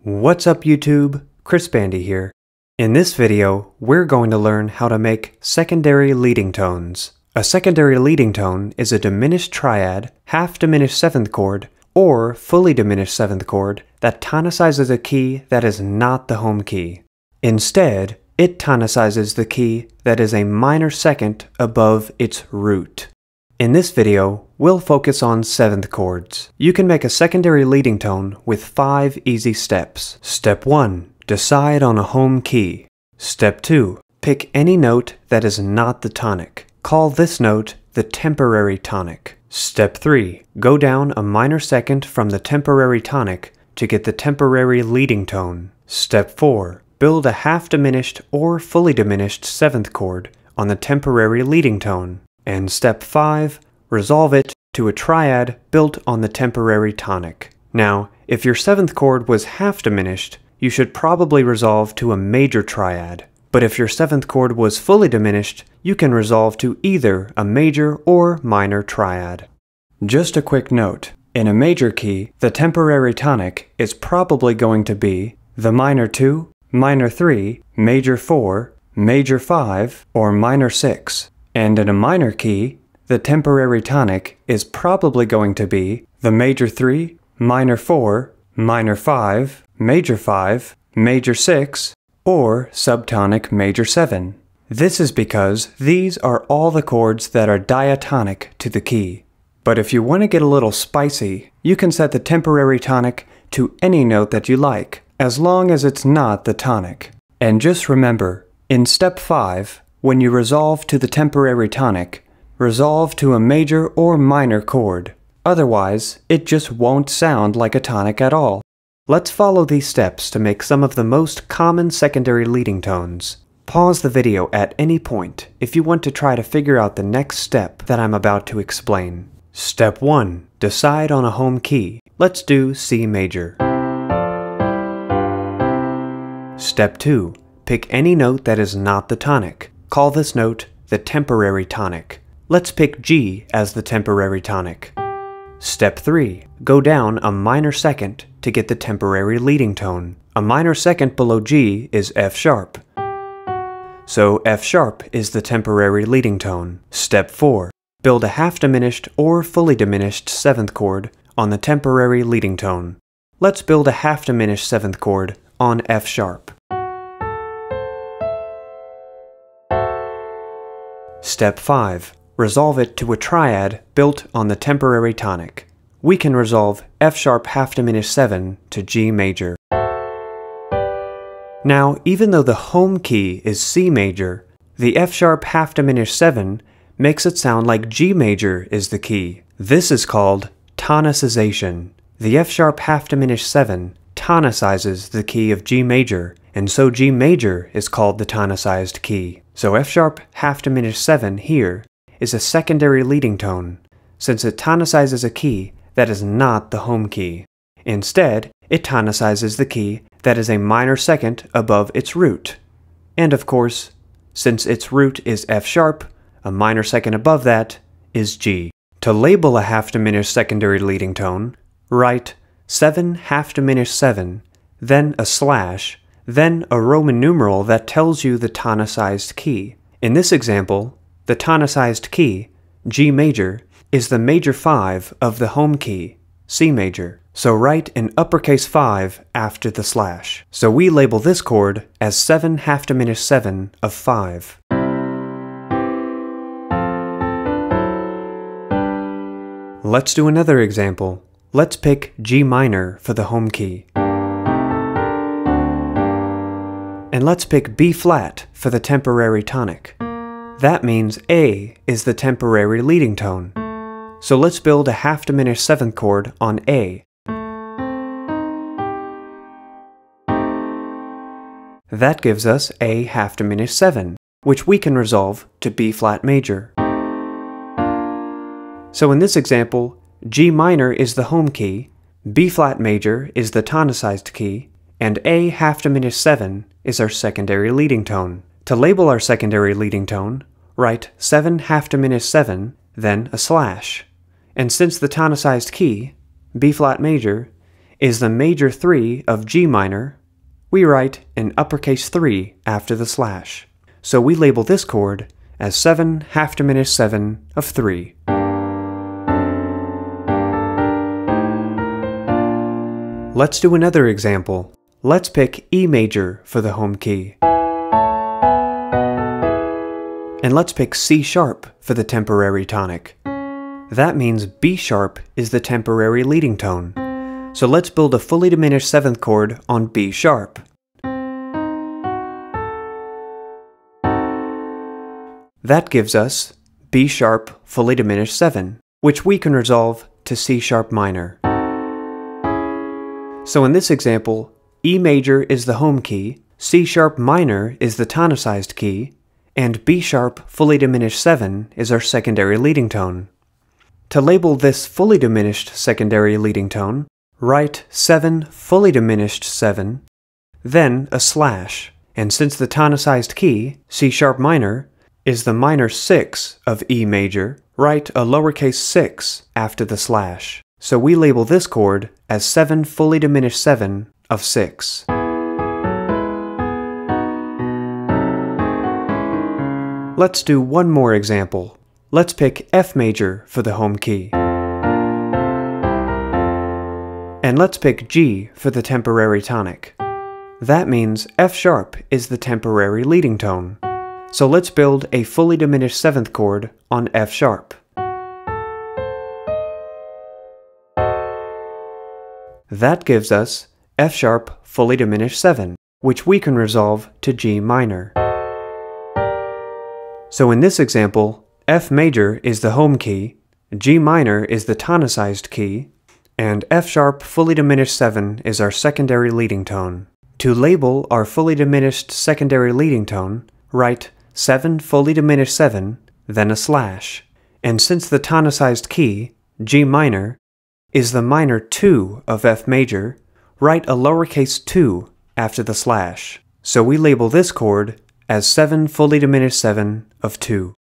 What's up YouTube? Chris Bandy here. In this video, we're going to learn how to make secondary leading tones. A secondary leading tone is a diminished triad, half diminished seventh chord, or fully diminished seventh chord that tonicizes a key that is not the home key. Instead, it tonicizes the key that is a minor second above its root. In this video, we'll focus on seventh chords. You can make a secondary leading tone with 5 easy steps. Step 1. Decide on a home key. Step 2. Pick any note that is not the tonic. Call this note the temporary tonic. Step 3. Go down a minor second from the temporary tonic to get the temporary leading tone. Step 4. Build a half diminished or fully diminished seventh chord on the temporary leading tone. And step 5, resolve it to a triad built on the temporary tonic. Now, if your seventh chord was half diminished, you should probably resolve to a major triad. But if your seventh chord was fully diminished, you can resolve to either a major or minor triad. Just a quick note, in a major key, the temporary tonic is probably going to be the minor 2, minor 3, major 4, major 5, or minor 6. And in a minor key, the temporary tonic is probably going to be the major 3, minor 4, minor 5, major 6, or subtonic major 7. This is because these are all the chords that are diatonic to the key. But if you want to get a little spicy, you can set the temporary tonic to any note that you like, as long as it's not the tonic. And just remember, in step 5, when you resolve to the temporary tonic, resolve to a major or minor chord. Otherwise, it just won't sound like a tonic at all. Let's follow these steps to make some of the most common secondary leading tones. Pause the video at any point if you want to try to figure out the next step that I'm about to explain. Step 1. Decide on a home key. Let's do C major. Step 2. Pick any note that is not the tonic. Call this note the temporary tonic. Let's pick G as the temporary tonic. Step 3. Go down a minor second to get the temporary leading tone. A minor second below G is F sharp. So F sharp is the temporary leading tone. Step 4. Build a half diminished or fully diminished seventh chord on the temporary leading tone. Let's build a half diminished seventh chord on F sharp. Step 5. Resolve it to a triad built on the temporary tonic. We can resolve F sharp half diminished 7 to G major. Now, even though the home key is C major, the F sharp half diminished 7 makes it sound like G major is the key. This is called tonicization. The F sharp half diminished 7 tonicizes the key of G major, and so G major is called the tonicized key. So F sharp half diminished 7 here is a secondary leading tone, since it tonicizes a key that is not the home key. Instead, it tonicizes the key that is a minor second above its root. And of course, since its root is F sharp, a minor second above that is G. To label a half diminished secondary leading tone, write 7 half diminished 7, then a slash, then a Roman numeral that tells you the tonicized key. In this example, the tonicized key, G major, is the major 5 of the home key, C major. So write an uppercase 5 after the slash. So we label this chord as 7 half diminished 7 of 5. Let's do another example. Let's pick G minor for the home key. And let's pick B flat for the temporary tonic. That means A is the temporary leading tone. So let's build a half diminished seventh chord on A. That gives us A half diminished 7, which we can resolve to B flat major. So in this example, G minor is the home key, B flat major is the tonicized key, and A half diminished 7 is our secondary leading tone. To label our secondary leading tone, write 7 half diminished 7, then a slash. And since the tonicized key, B flat major, is the major 3 of G minor, we write an uppercase 3 after the slash. So we label this chord as 7 half diminished 7 of 3. Let's do another example. Let's pick E major for the home key. And let's pick C sharp for the temporary tonic. That means B sharp is the temporary leading tone. So let's build a fully diminished 7th chord on B sharp. That gives us B sharp fully diminished 7, which we can resolve to C sharp minor. So in this example, E major is the home key, C sharp minor is the tonicized key, and B sharp fully diminished 7 is our secondary leading tone. To label this fully diminished secondary leading tone, write 7 fully diminished 7, then a slash, and since the tonicized key, C sharp minor, is the minor 6 of E major, write a lowercase 6 after the slash. So we label this chord as 7 fully diminished 7 of 6. Let's do one more example. Let's pick F major for the home key. And let's pick G for the temporary tonic. That means F sharp is the temporary leading tone. So let's build a fully diminished 7th chord on F sharp. That gives us F sharp fully diminished 7, which we can resolve to G minor. So in this example, F major is the home key, G minor is the tonicized key, and F sharp fully diminished 7 is our secondary leading tone. To label our fully diminished secondary leading tone, write 7 fully diminished 7, then a slash. And since the tonicized key, G minor, is the minor 2 of F major, write a lowercase 2 after the slash. So we label this chord as 7 fully diminished 7 of 2.